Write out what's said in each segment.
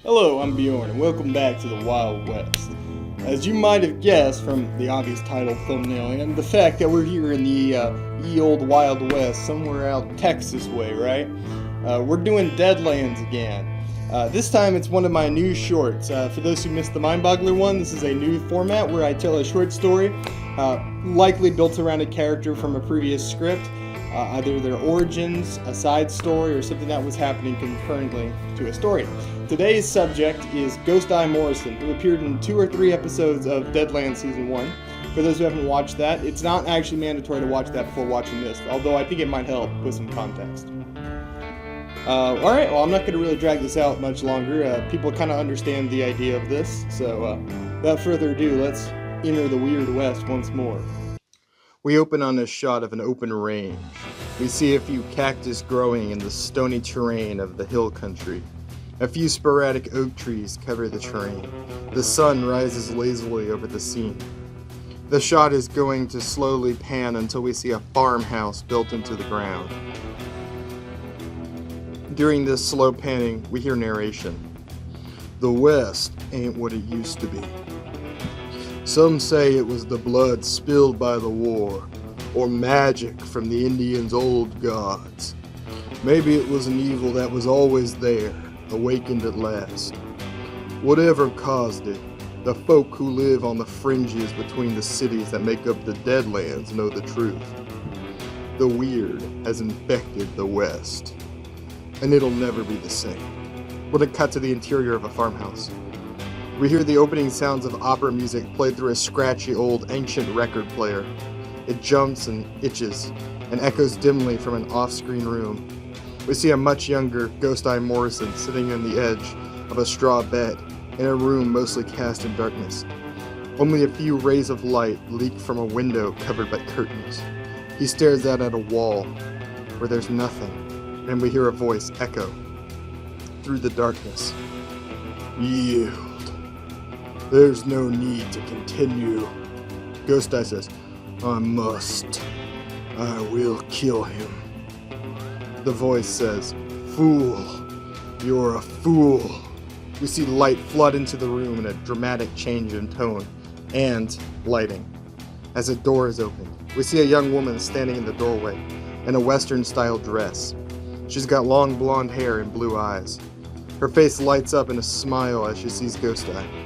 Hello, I'm Bjorn, and welcome back to the Wild West. As you might have guessed from the obvious title, thumbnail, and the fact that we're here in the ye old Wild West, somewhere out Texas way, right? We're doing Deadlands again. This time it's one of my new shorts. For those who missed the Mind-Boggler one, this is a new format where I tell a short story, likely built around a character from a previous script. Either their origins, a side story, or something that was happening concurrently to a story. Today's subject is Ghosteye Morrison, who appeared in 2 or 3 episodes of Deadlands Season 1. For those who haven't watched that, it's not actually mandatory to watch that before watching this, although I think it might help with some context. Alright, well, I'm not going to really drag this out much longer. People kind of understand the idea of this, so without further ado, let's enter the Weird West once more. We open on a shot of an open range. We see a few cactus growing in the stony terrain of the hill country. A few sporadic oak trees cover the terrain. The sun rises lazily over the scene. The shot is going to slowly pan until we see a farmhouse built into the ground. During this slow panning, we hear narration. The West ain't what it used to be. Some say it was the blood spilled by the war, or magic from the Indians' old gods. Maybe it was an evil that was always there, awakened at last. Whatever caused it, the folk who live on the fringes between the cities that make up the Deadlands know the truth. The weird has infected the West, and it'll never be the same. We'll cut to the interior of a farmhouse. We hear the opening sounds of opera music played through a scratchy old ancient record player. It jumps and itches and echoes dimly from an off-screen room. We see a much younger Ghosteye Morrison sitting on the edge of a straw bed in a room mostly cast in darkness. Only a few rays of light leak from a window covered by curtains. He stares out at a wall where there's nothing, and we hear a voice echo through the darkness. Yield. There's no need to continue. Ghosteye says, I must. I will kill him. The voice says, Fool. You're a fool. We see light flood into the room in a dramatic change in tone and lighting. As a door is opened, we see a young woman standing in the doorway in a Western-style dress. She's got long blonde hair and blue eyes. Her face lights up in a smile as she sees Ghosteye.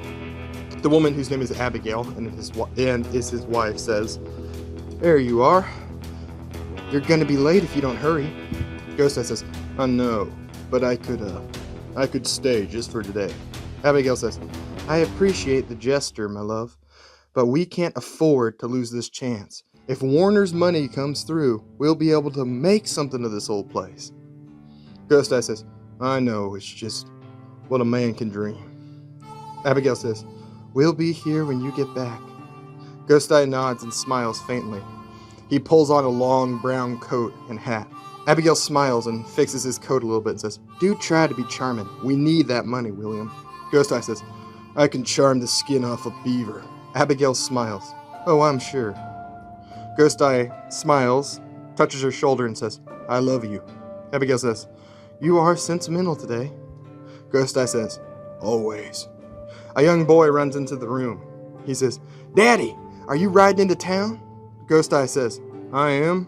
The woman, whose name is Abigail and is his wife, says, There you are. You're gonna be late if you don't hurry. Ghosteye says, I know, but I could stay just for today. Abigail says, I appreciate the gesture, my love, but we can't afford to lose this chance. If Warner's money comes through, we'll be able to make something of this old place. Ghosteye says, I know, it's just what a man can dream. Abigail says, We'll be here when you get back. Ghosteye nods and smiles faintly. He pulls on a long brown coat and hat. Abigail smiles and fixes his coat a little bit and says, Do try to be charming. We need that money, William. Ghosteye says, I can charm the skin off a beaver. Abigail smiles. Oh, I'm sure. Ghosteye smiles, touches her shoulder and says, I love you. Abigail says, You are sentimental today. Ghosteye says, Always. A young boy runs into the room. He says, Daddy, are you riding into town? Ghosteye says, I am.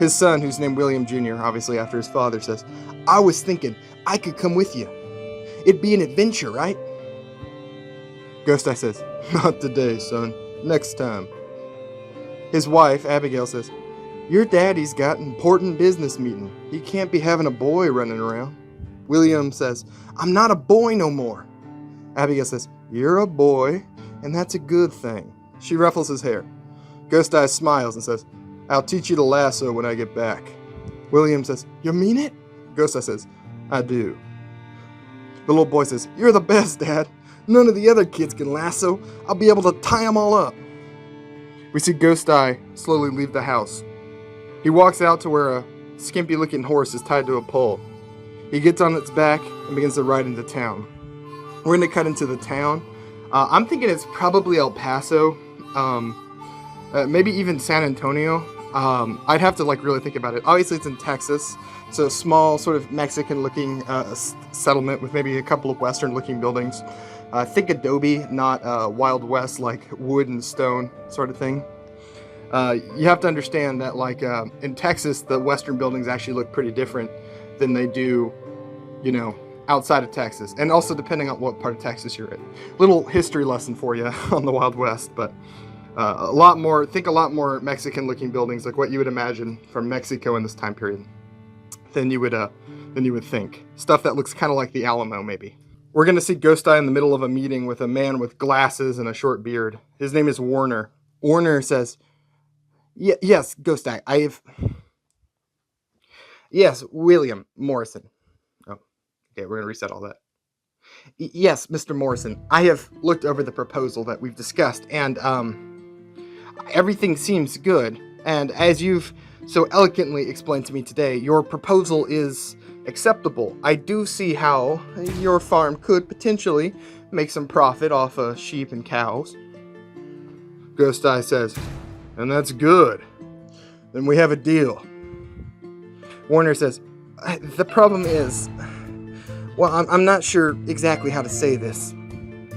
His son, who's named William Jr., obviously after his father, says, I was thinking I could come with you. It'd be an adventure, right? Ghosteye says, Not today, son. Next time. His wife, Abigail, says, Your daddy's got an important business meeting. He can't be having a boy running around. William says, I'm not a boy no more. Abigail says, You're a boy, and that's a good thing. She ruffles his hair. Ghosteye smiles and says, I'll teach you to lasso when I get back. William says, You mean it? Ghosteye says, I do. The little boy says, You're the best, Dad. None of the other kids can lasso. I'll be able to tie them all up. We see Ghosteye slowly leave the house. He walks out to where a skimpy-looking horse is tied to a pole. He gets on its back and begins to ride into town. We're going to cut into the town. I'm thinking it's probably El Paso, maybe even San Antonio. I'd have to like really think about it. Obviously, it's in Texas, so small, sort of Mexican-looking settlement with maybe a couple of Western-looking buildings. Think adobe, not Wild West like wood and stone sort of thing. You have to understand that, like in Texas, the Western buildings actually look pretty different than they do, outside of Texas, and also depending on what part of Texas you're in. Little history lesson for you on the Wild West, but. A lot more Mexican-looking buildings, like what you would imagine from Mexico in this time period, than you would think. Stuff that looks kind of like the Alamo, maybe. We're gonna see Ghosteye in the middle of a meeting with a man with glasses and a short beard. His name is Warner. Warner says, "Yes, Ghosteye, Yes, William Morrison. Oh, okay, we're gonna reset all that. Yes, Mr. Morrison, I have looked over the proposal that we've discussed, and everything seems good, and as you've so eloquently explained to me today, your proposal is acceptable. I do see how your farm could potentially make some profit off of sheep and cows." Ghosteye says, "And that's good. Then we have a deal." Warner says, "The problem is, well, I'm not sure exactly how to say this."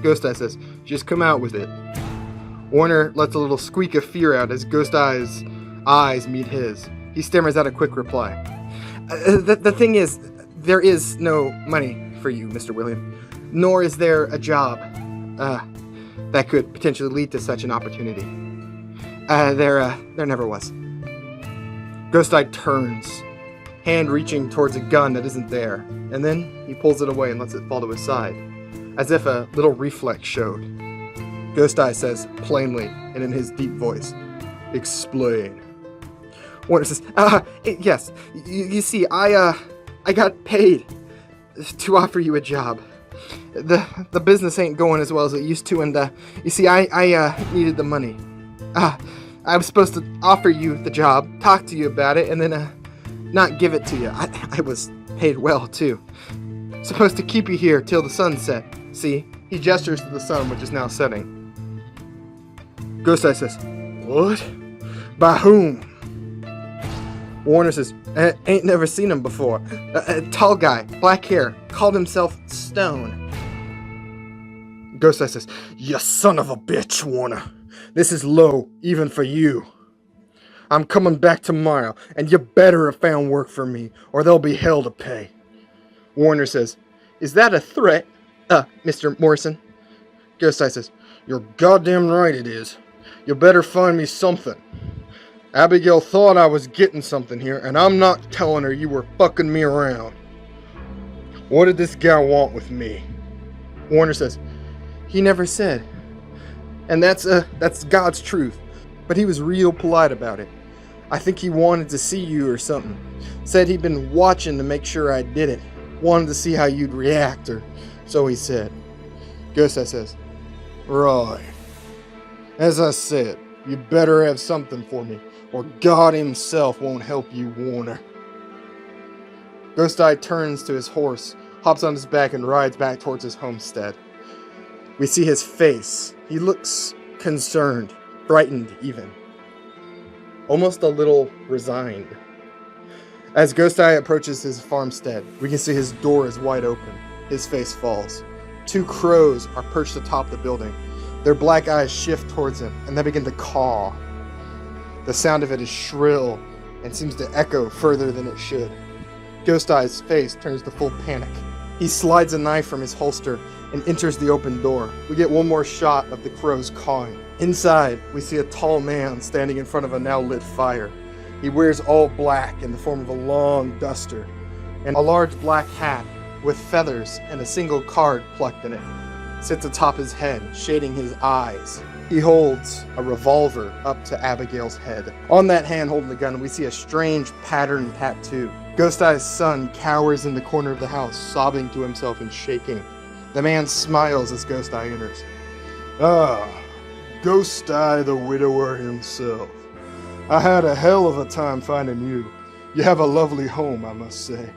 Ghosteye says, "Just come out with it." Warner lets a little squeak of fear out as Ghosteye's eyes meet his. He stammers out a quick reply. The thing is, there is no money for you, Mr. William, nor is there a job that could potentially lead to such an opportunity. There never was." Ghosteye turns, hand reaching towards a gun that isn't there, and then he pulls it away and lets it fall to his side, as if a little reflex showed. Ghosteye says plainly and in his deep voice, "Explain." Warner says, "Yes, you see, I got paid to offer you a job. The business ain't going as well as it used to, and you see, I needed the money. I was supposed to offer you the job, talk to you about it, and then not give it to you. I was paid well too. Supposed to keep you here till the sun set. See?" He gestures to the sun, which is now setting. Ghosteye says, "What? By whom?" Warner says, "Ain't never seen him before. A tall guy, black hair, called himself Stone." Ghosteye says, "You son of a bitch, Warner. This is low, even for you. I'm coming back tomorrow, and you better have found work for me, or there'll be hell to pay." Warner says, "Is that a threat, Mr. Morrison?" Ghosteye says, "You're goddamn right it is. You better find me something. Abigail thought I was getting something here, and I'm not telling her you were fucking me around. What did this guy want with me?" Warner says, "He never said. And that's God's truth. But he was real polite about it. I think he wanted to see you or something. Said he'd been watching to make sure I did it. Wanted to see how you'd react, or so he said." Ghosteye says, "Right. As I said, you better have something for me, or God himself won't help you, Warner." Ghosteye turns to his horse, hops on his back, and rides back towards his homestead. We see his face. He looks concerned, frightened even. Almost a little resigned. As Ghosteye approaches his farmstead, we can see his door is wide open. His face falls. 2 crows are perched atop the building. Their black eyes shift towards him, and they begin to caw. The sound of it is shrill and seems to echo further than it should. Ghosteye's face turns to full panic. He slides a knife from his holster and enters the open door. We get one more shot of the crows cawing. Inside, we see a tall man standing in front of a now lit fire. He wears all black in the form of a long duster and a large black hat with feathers and a single card plucked in it. Sits atop his head, shading his eyes. He holds a revolver up to Abigail's head. On that hand holding the gun, we see a strange patterned tattoo. Ghosteye's son cowers in the corner of the house, sobbing to himself and shaking. The man smiles as Ghosteye enters. "Ah, Ghosteye the widower himself. I had a hell of a time finding you. You have a lovely home, I must say."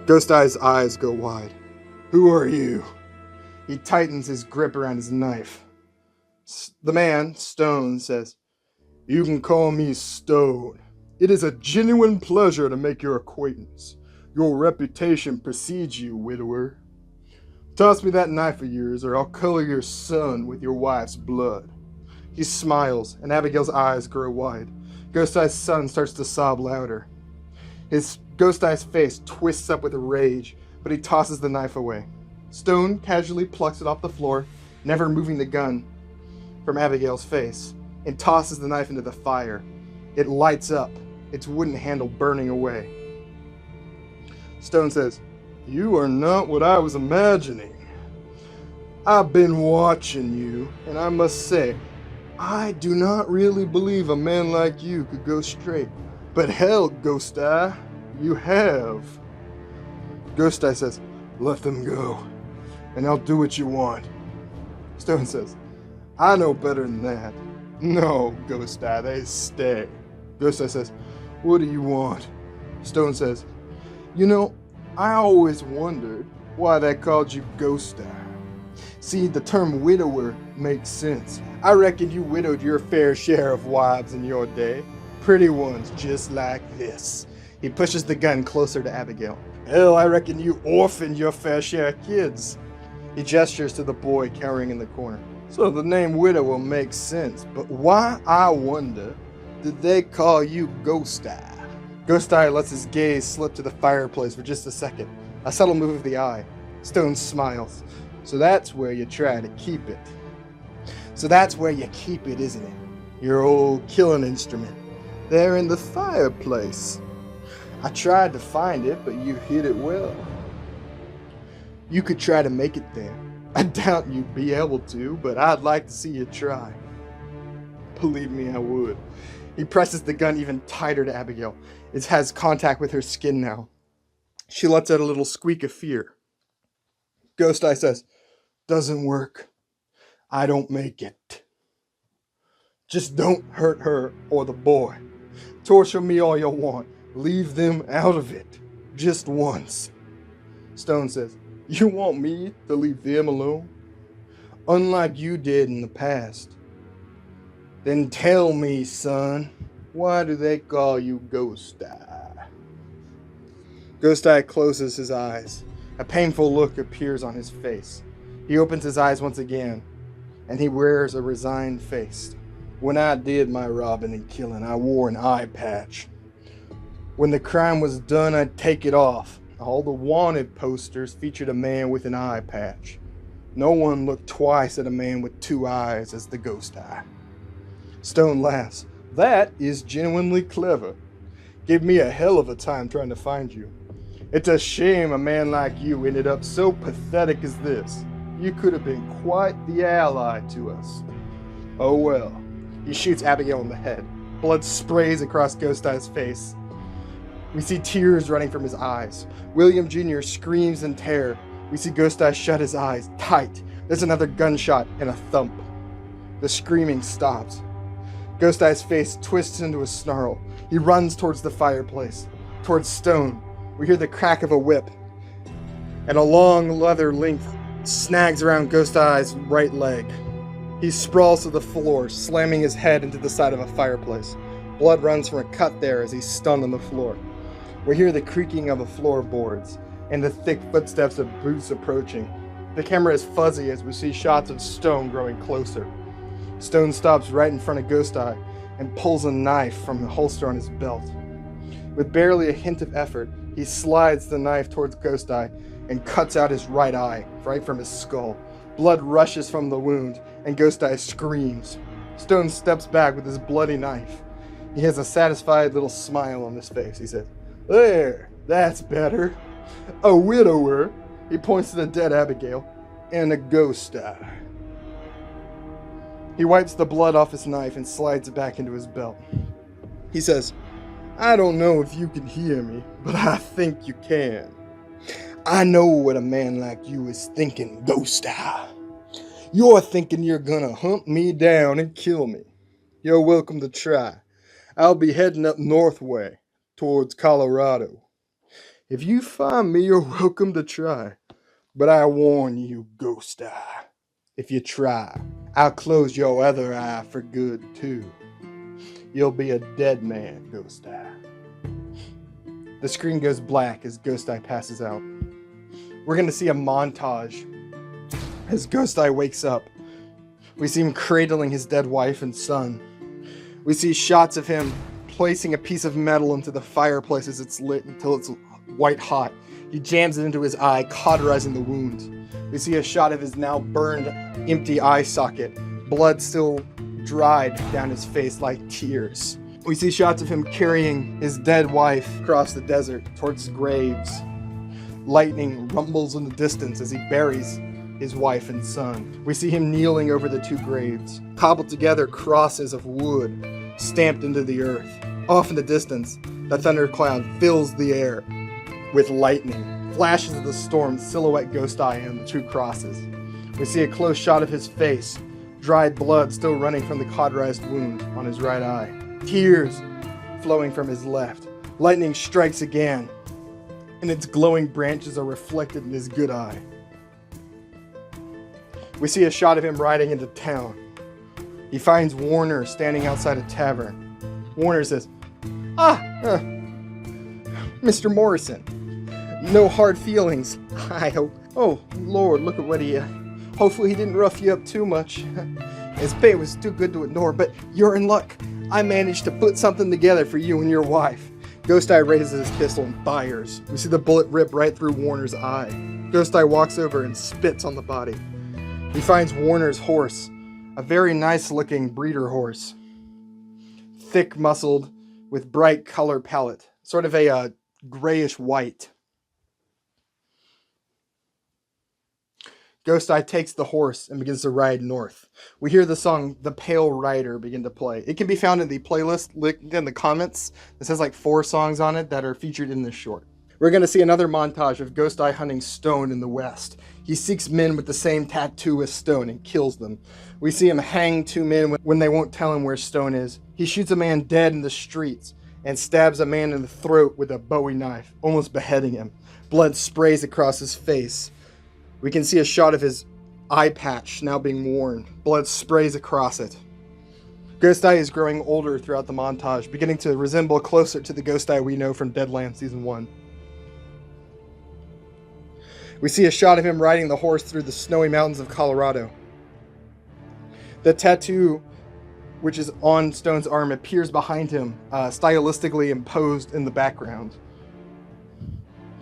Ghosteye's eyes go wide. "Who are you?" He tightens his grip around his knife. The man, Stone, says, You can call me Stone. It is a genuine pleasure to make your acquaintance. Your reputation precedes you, widower. Toss me that knife of yours, or I'll color your son with your wife's blood. He smiles, and Abigail's eyes grow wide. Ghosteye's son starts to sob louder. His Ghosteye's face twists up with rage, but he tosses the knife away. Stone casually plucks it off the floor, never moving the gun from Abigail's face, and tosses the knife into the fire. It lights up, its wooden handle burning away. Stone says, "You are not what I was imagining. I've been watching you, and I must say, I do not really believe a man like you could go straight. But hell, Ghosteye, you have." Ghosteye says, "Let them go, and I'll do what you want." Stone says, "I know better than that." "No, Ghosteye, they stay." Ghosteye says, "What do you want?" Stone says, "You know, I always wondered why they called you Ghosteye. See, the term widower makes sense. I reckon you widowed your fair share of wives in your day. Pretty ones just like this." He pushes the gun closer to Abigail. "Hell, I reckon you orphaned your fair share of kids." He gestures to the boy cowering in the corner. "So the name widower makes sense, but why, I wonder, did they call you Ghosteye?" Ghosteye lets his gaze slip to the fireplace for just a second. A subtle move of the eye. Stone smiles. "So that's where you try to keep it. So that's where you keep it, isn't it? Your old killing instrument. There in the fireplace. I tried to find it, but you hid it well. You could try to make it there. I doubt you'd be able to, but I'd like to see you try." "Believe me, I would." He presses the gun even tighter to Abigail. It has contact with her skin now. She lets out a little squeak of fear. Ghosteye says, "Doesn't work. I don't make it. Just don't hurt her or the boy. Torture me all you want. Leave them out of it. Just once." Stone says, "You want me to leave them alone? Unlike you did in the past. Then tell me, son, why do they call you Ghosteye?" Ghosteye closes his eyes. A painful look appears on his face. He opens his eyes once again, and he wears a resigned face. "When I did my robbing and killing, I wore an eye patch. When the crime was done, I'd take it off. All the wanted posters featured a man with an eye patch. No one looked twice at a man with two eyes as the Ghosteye." Stone laughs. "That is genuinely clever. Gave me a hell of a time trying to find you. It's a shame a man like you ended up so pathetic as this. You could have been quite the ally to us. Oh well." He shoots Abigail in the head. Blood sprays across Ghosteye's face. We see tears running from his eyes. William Jr. screams in terror. We see Ghosteye shut his eyes tight. There's another gunshot and a thump. The screaming stops. Ghosteye's face twists into a snarl. He runs towards the fireplace, towards Stone. We hear the crack of a whip, and a long leather length snags around Ghosteye's right leg. He sprawls to the floor, slamming his head into the side of a fireplace. Blood runs from a cut there as he's stunned on the floor. We hear the creaking of the floorboards and the thick footsteps of boots approaching. The camera is fuzzy as we see shots of Stone growing closer. Stone stops right in front of Ghosteye and pulls a knife from the holster on his belt. With barely a hint of effort, he slides the knife towards Ghosteye and cuts out his right eye, right from his skull. Blood rushes from the wound, and Ghosteye screams. Stone steps back with his bloody knife. He has a satisfied little smile on his face. He says, "There, that's better. A widower," he points to the dead Abigail, "and a Ghosteye." He wipes the blood off his knife and slides it back into his belt. He says, "I don't know if you can hear me, but I think you can. I know what a man like you is thinking, Ghosteye. You're thinking you're gonna hunt me down and kill me. You're welcome to try. I'll be heading up north way, towards Colorado. If you find me, you're welcome to try. But I warn you, Ghosteye, if you try, I'll close your other eye for good too." you'll be a dead man, Ghosteye. The screen goes black as Ghosteye passes out. We're going to see a montage as Ghosteye wakes up. We see him cradling his dead wife and son. We see shots of him placing a piece of metal into the fireplace as it's lit until it's white hot. He jams it into his eye, cauterizing the wound. We see a shot of his now burned, empty eye socket, blood still dried down his face like tears. We see shots of him carrying his dead wife across the desert towards graves. Lightning rumbles in the distance as he buries his wife and son. We see him kneeling over the two graves, cobbled together crosses of wood stamped into the earth. Off in the distance, the thundercloud fills the air with lightning. Flashes of the storm silhouette Ghosteye and the two crosses. We see a close shot of his face, dried blood still running from the cauterized wound on his right eye. Tears flowing from his left. Lightning strikes again, and its glowing branches are reflected in his good eye. We see a shot of him riding into town. He finds Warner standing outside a tavern. Warner says, Mr. Morrison, no hard feelings, I hope. Oh, Lord, look at what he... hopefully he didn't rough you up too much. His pain was too good to ignore, but you're in luck. I managed to put something together for you and your wife. Ghosteye raises his pistol and fires. We see the bullet rip right through Warner's eye. Ghosteye walks over and spits on the body. He finds Warner's horse, a very nice-looking breeder horse. Thick-muscled, with bright color palette, sort of a grayish-white. Ghosteye takes the horse and begins to ride north. We hear the song The Pale Rider begin to play. It can be found in the playlist linked in the comments. This has like 4 songs on it that are featured in this short. We're going to see another montage of Ghosteye hunting Stone in the west. He seeks men with the same tattoo as Stone and kills them. We see him hang 2 men when they won't tell him where Stone is. He shoots a man dead in the streets and stabs a man in the throat with a Bowie knife, almost beheading him. Blood sprays across his face. We can see a shot of his eye patch now being worn. Blood sprays across it. Ghosteye is growing older throughout the montage, beginning to resemble closer to the Ghosteye we know from Deadlands Season 1. We see a shot of him riding the horse through the snowy mountains of Colorado. The tattoo, which is on Stone's arm, appears behind him, stylistically imposed in the background.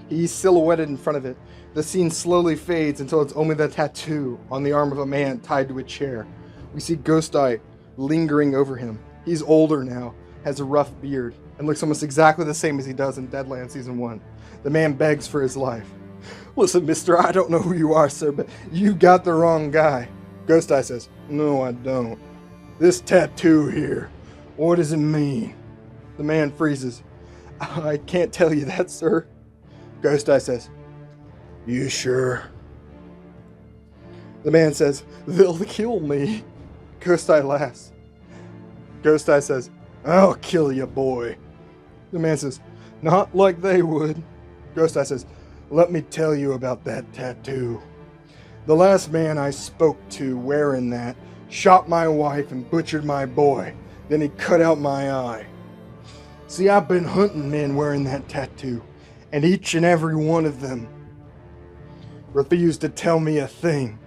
He's silhouetted in front of it. The scene slowly fades until it's only the tattoo on the arm of a man tied to a chair. We see Ghosteye lingering over him. He's older now, has a rough beard, and looks almost exactly the same as he does in Deadlands Season 1. The man begs for his life. Listen, mister, I don't know who you are, sir, but you got the wrong guy. Ghosteye says, no, I don't. This tattoo here, what does it mean? The man freezes. I can't tell you that, sir. Ghosteye says, you sure? The man says, they'll kill me. Ghosteye laughs. Ghosteye says, I'll kill you, boy. The man says, not like they would. Ghosteye says, let me tell you about that tattoo. The last man I spoke to wearing that shot my wife and butchered my boy. Then he cut out my eye. See, I've been hunting men wearing that tattoo, and each and every one of them refused to tell me a thing.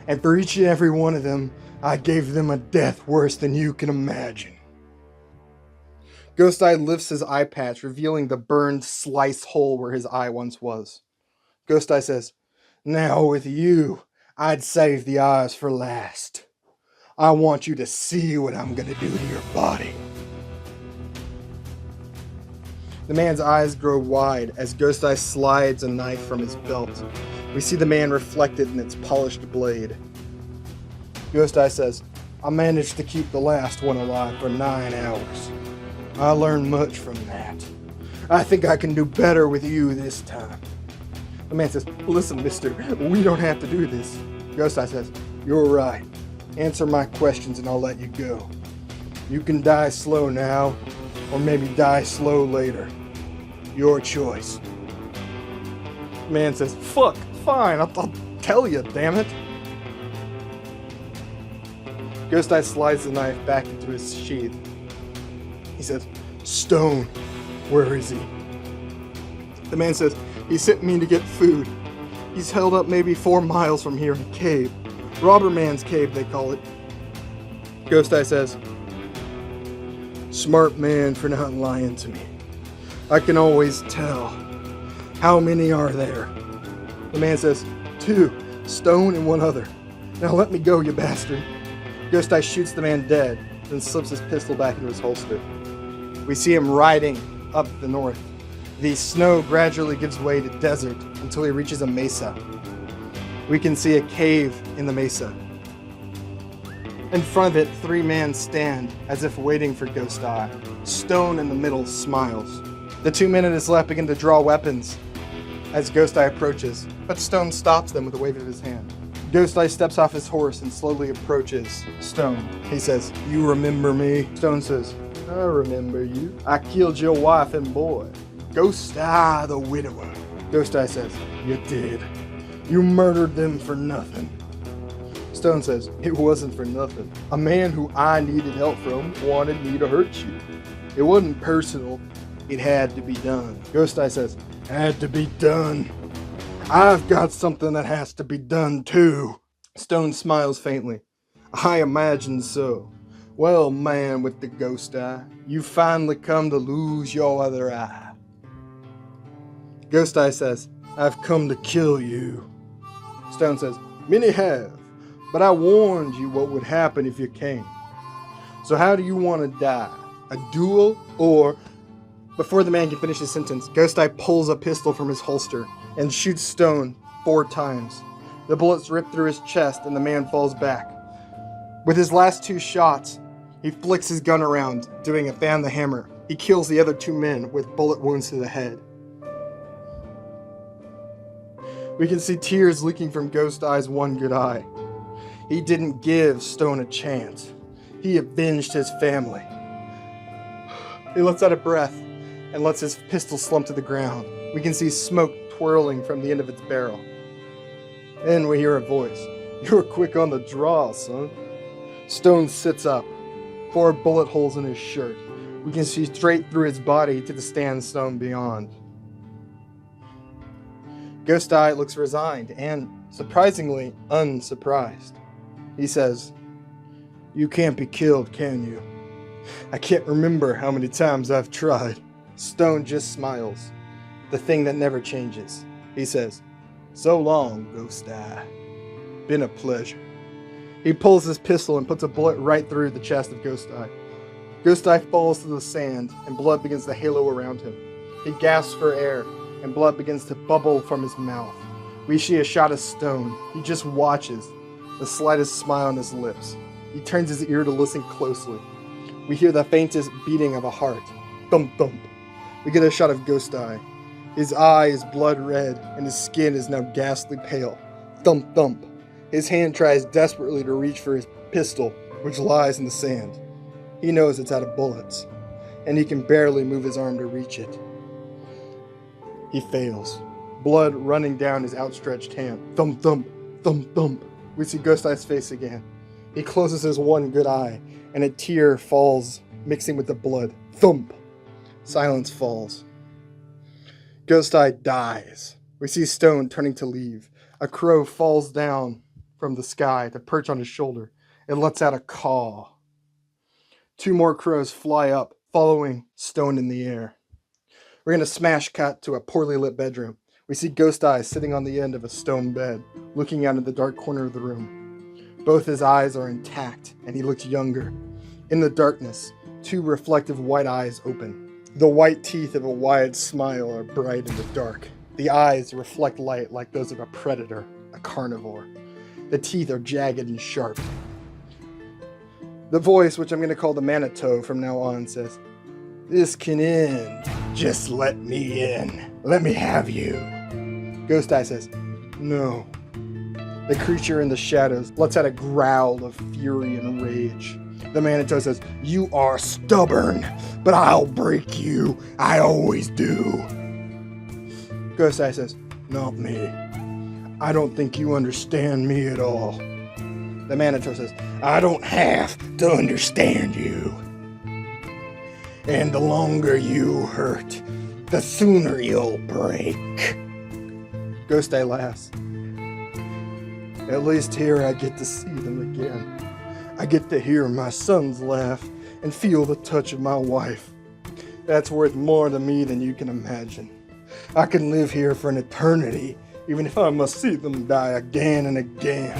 And for each and every one of them, I gave them a death worse than you can imagine. Ghosteye lifts his eye patch, revealing the burned, sliced hole where his eye once was. Ghosteye says, now with you, I'd save the eyes for last. I want you to see what I'm gonna do to your body. The man's eyes grow wide as Ghosteye slides a knife from his belt. We see the man reflected in its polished blade. Ghosteye says, I managed to keep the last one alive for 9 hours. I learned much from that. I think I can do better with you this time. The man says, listen, mister, we don't have to do this. Ghosteye says, you're right. Answer my questions and I'll let you go. You can die slow now, or maybe die slow later. Your choice. The man says, fuck, fine, I'll tell you, damn it. Ghosteye slides the knife back into his sheath. He says, "Stone, where is he?" The man says, "He sent me to get food. He's held up maybe 4 miles from here in a cave. Robber Man's Cave, they call it." Ghosteye says, "Smart man for not lying to me. I can always tell. How many are there?" The man says, 2, Stone and 1 other. "Now let me go, you bastard." Ghosteye shoots the man dead, then slips his pistol back into his holster. We see him riding up the north. The snow gradually gives way to desert until he reaches a mesa. We can see a cave in the mesa. In front of it, 3 men stand as if waiting for Ghosteye. Stone in the middle smiles. The 2 men at his left begin to draw weapons as Ghosteye approaches, but Stone stops them with a wave of his hand. Ghosteye steps off his horse and slowly approaches Stone. He says, "You remember me?" Stone says, "I remember you. I killed your wife and boy. Ghosteye the widower." Ghosteye says, "You did. You murdered them for nothing." Stone says, "It wasn't for nothing. A man who I needed help from wanted me to hurt you. It wasn't personal. It had to be done." Ghosteye says, "Had to be done. I've got something that has to be done too." Stone smiles faintly. "I imagine so. Well, man with the ghost eye, you finally come to lose your other eye." Ghosteye says, "I've come to kill you." Stone says, "Many have, but I warned you what would happen if you came. So how do you want to die? A duel or..." Before the man can finish his sentence, Ghosteye pulls a pistol from his holster and shoots Stone 4 times. The bullets rip through his chest and the man falls back. With his last 2 shots, he flicks his gun around, doing a fan the hammer. He kills the other 2 men with bullet wounds to the head. We can see tears leaking from Ghosteye's one good eye. He didn't give Stone a chance. He avenged his family. He lets out a breath and lets his pistol slump to the ground. We can see smoke twirling from the end of its barrel. Then we hear a voice. "You're quick on the draw, son." Stone sits up, 4 bullet holes in his shirt. We can see straight through his body to the sandstone beyond. Ghosteye looks resigned and, surprisingly, unsurprised. He says, "You can't be killed, can you? I can't remember how many times I've tried." Stone just smiles, the thing that never changes. He says, "So long, Ghosteye. Been a pleasure." He pulls his pistol and puts a bullet right through the chest of Ghosteye. Ghosteye falls to the sand and blood begins to halo around him. He gasps for air and blood begins to bubble from his mouth. We see a shot of Stone. He just watches, the slightest smile on his lips. He turns his ear to listen closely. We hear the faintest beating of a heart. Thump thump. We get a shot of Ghosteye. His eye is blood red and his skin is now ghastly pale. Thump thump. His hand tries desperately to reach for his pistol, which lies in the sand. He knows it's out of bullets, and he can barely move his arm to reach it. He fails. Blood running down his outstretched hand. Thump thump. Thump thump. We see Ghosteye's face again. He closes his one good eye, and a tear falls, mixing with the blood. Thump. Silence falls. Ghosteye dies. We see Stone turning to leave. A crow falls down from the sky to perch on his shoulder. It lets out a caw. 2 more crows fly up, following Stone in the air. We're going to smash cut to a poorly lit bedroom. We see Ghosteye sitting on the end of a stone bed, looking out in the dark corner of the room. Both his eyes are intact, and he looks younger. In the darkness, 2 reflective white eyes open. The white teeth of a wide smile are bright in the dark. The eyes reflect light like those of a predator, a carnivore. The teeth are jagged and sharp. The voice, which I'm going to call the Manitou from now on, says, "This can end. Just let me in. Let me have you." Ghosteye says, "No." The creature in the shadows lets out a growl of fury and rage. The Manitou says, "You are stubborn, but I'll break you. I always do." Ghosteye says, "Not me. I don't think you understand me at all." The Manitou says, "I don't have to understand you." And the longer you hurt, the sooner you'll break. Ghosteye laughs. At least here I get to see them again. I get to hear my son's laugh and feel the touch of my wife. That's worth more to me than you can imagine. I can live here for an eternity, even if I must see them die again and again.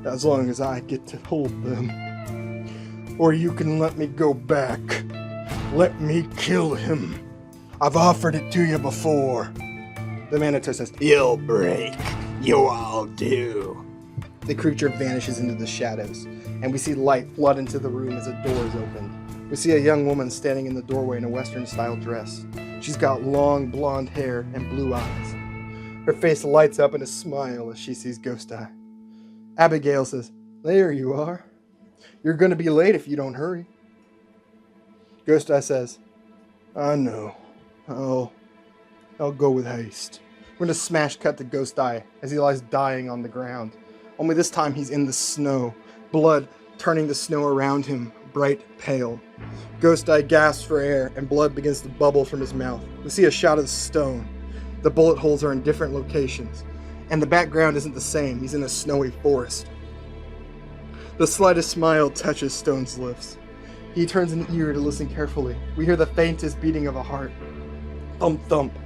As long as I get to hold them. Or you can let me go back. Let me kill him. I've offered it to you before. The Manitou says, you'll break. You all do. The creature vanishes into the shadows, and we see light flood into the room as a door is opened. We see a young woman standing in the doorway in a Western-style dress. She's got long blonde hair and blue eyes. Her face lights up in a smile as she sees Ghosteye. Abigail says, there you are. You're going to be late if you don't hurry. Ghosteye says, I know. I'll go with haste. We're going to smash cut to Ghosteye as he lies dying on the ground. Only this time he's in the snow, blood turning the snow around him bright pale. Ghosteye gasps for air and blood begins to bubble from his mouth. We see a shot of stone. The bullet holes are in different locations, and the background isn't the same. He's in a snowy forest. The slightest smile touches Stone's lips. He turns an ear to listen carefully. We hear the faintest beating of a heart. Thump, thump.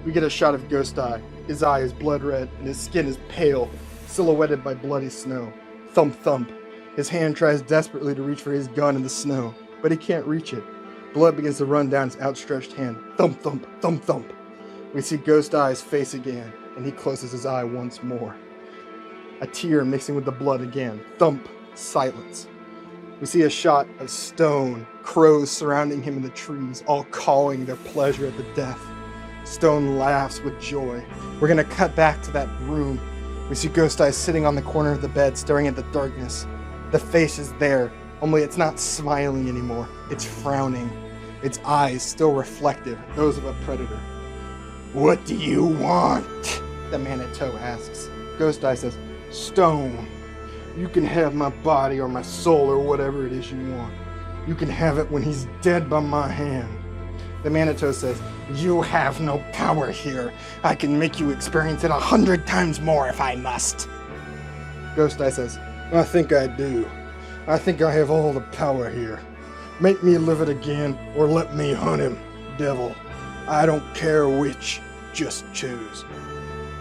We get a shot of Ghosteye. His eye is blood red, and his skin is pale, silhouetted by bloody snow. Thump, thump. His hand tries desperately to reach for his gun in the snow, but he can't reach it. Blood begins to run down his outstretched hand. Thump, thump, thump, thump. We see Ghosteye's face again, and he closes his eye once more. A tear mixing with the blood again. Thump. Silence. We see a shot of Stone, crows surrounding him in the trees, all cawing their pleasure at the death. Stone laughs with joy. We're going to cut back to that room. We see Ghosteye sitting on the corner of the bed, staring at the darkness. The face is there, only it's not smiling anymore. It's frowning. Its eyes still reflective, those of a predator. What do you want? The Manitou asks. Ghosteye says, Stone. You can have my body or my soul or whatever it is you want. You can have it when he's dead by my hand. The Manitou says, you have no power here. I can make you experience it 100 times more if I must. Ghosteye says, I think I do. I think I have all the power here. Make me live it again or let me hunt him, devil. I don't care which, just choose.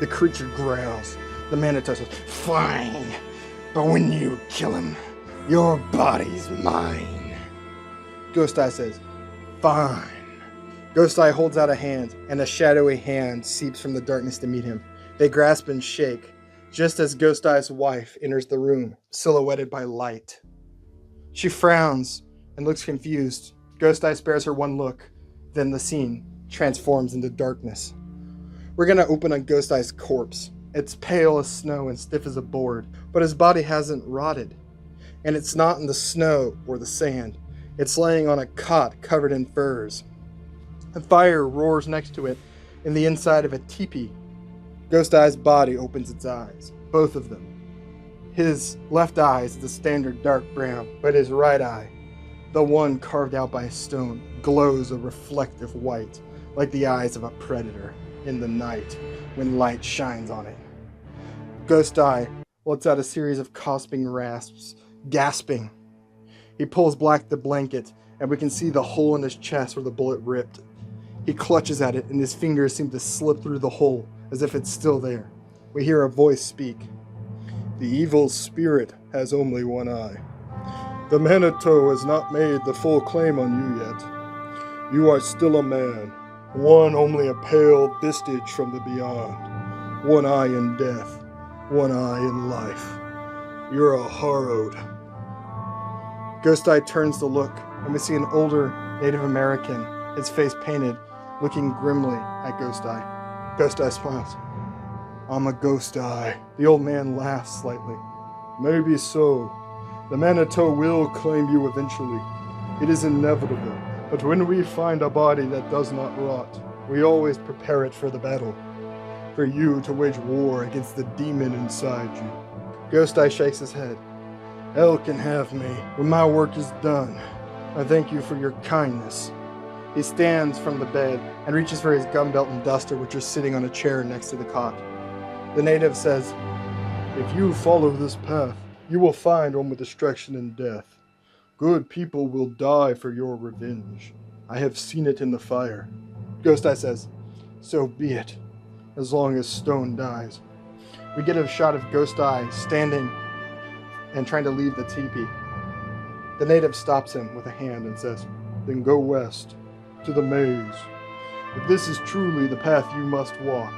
The creature growls. The Manitou says, fine. But when you kill him, your body's mine. Ghosteye says, fine. Ghosteye holds out a hand, and a shadowy hand seeps from the darkness to meet him. They grasp and shake, just as Ghosteye's wife enters the room, silhouetted by light. She frowns and looks confused. Ghosteye spares her one look, then the scene transforms into darkness. We're going to open on Ghosteye's corpse. It's pale as snow and stiff as a board, but his body hasn't rotted. And it's not in the snow or the sand. It's laying on a cot covered in furs. A fire roars next to it in the inside of a teepee. Ghosteye's body opens its eyes, both of them. His left eye is the standard dark brown, but his right eye, the one carved out by a stone, glows a reflective white, like the eyes of a predator in the night when light shines on it. Ghosteye lets out a series of gasping rasps, gasping. He pulls back the blanket, and we can see the hole in his chest where the bullet ripped. He clutches at it, and his fingers seem to slip through the hole, as if it's still there. We hear a voice speak. The evil spirit has only one eye. The Manitou has not made the full claim on you yet. You are still a man, one only a pale vestige from the beyond. One eye in death, one eye in life. You're a harrowed. Ghosteye turns to look, and we see an older Native American, his face painted, looking grimly at Ghosteye. Ghosteye smiles. I'm a Ghosteye. The old man laughs slightly. Maybe so. The Manitou will claim you eventually. It is inevitable. But when we find a body that does not rot, we always prepare it for the battle. For you to wage war against the demon inside you. Ghosteye shakes his head. Hell can have me when my work is done. I thank you for your kindness. He stands from the bed and reaches for his gun belt and duster, which are sitting on a chair next to the cot. The native says, if you follow this path, you will find only destruction and death. Good people will die for your revenge. I have seen it in the fire. Ghosteye says, so be it, as long as Stone dies. We get a shot of Ghosteye standing and trying to leave the teepee. The native stops him with a hand and says, then go west, to the maze. If this is truly the path you must walk,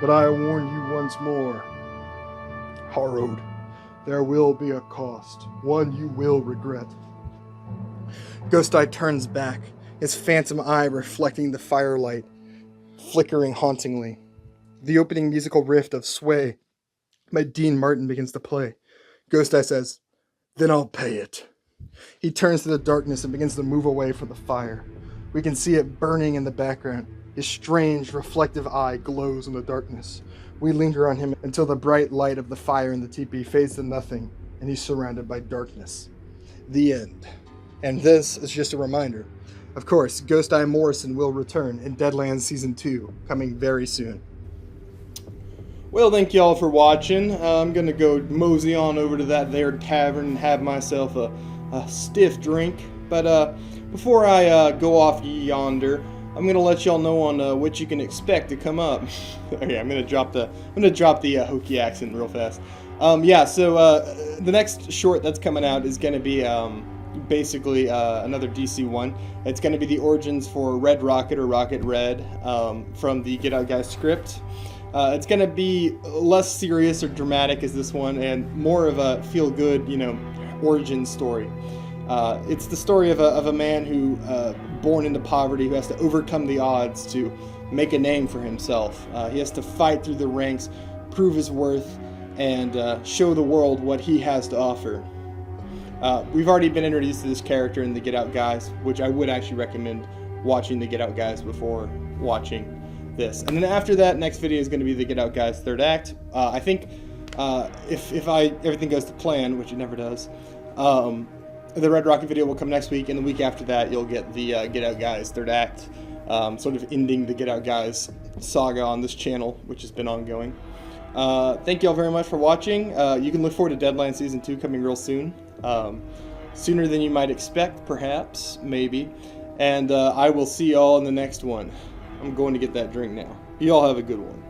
but I warn you once more, Harrowed, there will be a cost, one you will regret. Ghosteye turns back, his phantom eye reflecting the firelight, flickering hauntingly. The opening musical riff of Sway by Dean Martin begins to play. Ghosteye says, then I'll pay it. He turns to the darkness and begins to move away from the fire. We can see it burning in the background. His strange, reflective eye glows in the darkness. We linger on him until the bright light of the fire in the teepee fades to nothing, and he's surrounded by darkness. The end. And this is just a reminder. Of course, Ghosteye Morrison will return in Deadlands Season 2, coming very soon. Well, thank y'all for watching. I'm going to go mosey on over to that there tavern and have myself a stiff drink. But before I go off yonder, I'm going to let y'all know on what you can expect to come up. Okay, I'm going to drop the Hokie accent real fast. So the next short that's coming out is going to be basically another DC one. It's going to be the origins for Red Rocket or Rocket Red from the Get Out Guys script. It's going to be less serious or dramatic as this one, and more of a feel-good, origin story. It's the story of a man who, born into poverty, who has to overcome the odds to make a name for himself. He has to fight through the ranks, prove his worth, and show the world what he has to offer. We've already been introduced to this character in the Get Out Guys, which I would actually recommend watching the Get Out Guys before watching this. And then after that, next video is going to be the Get Out Guys third act. I think if everything goes to plan, which it never does, the Red Rocket video will come next week, and the week after that you'll get the Get Out Guys third act, sort of ending the Get Out Guys saga on this channel, which has been ongoing. Thank you all very much for watching. You can look forward to Deadlands Season 2 coming real soon. Sooner than you might expect, perhaps, maybe. And I will see y'all in the next one. I'm going to get that drink now. You all have a good one.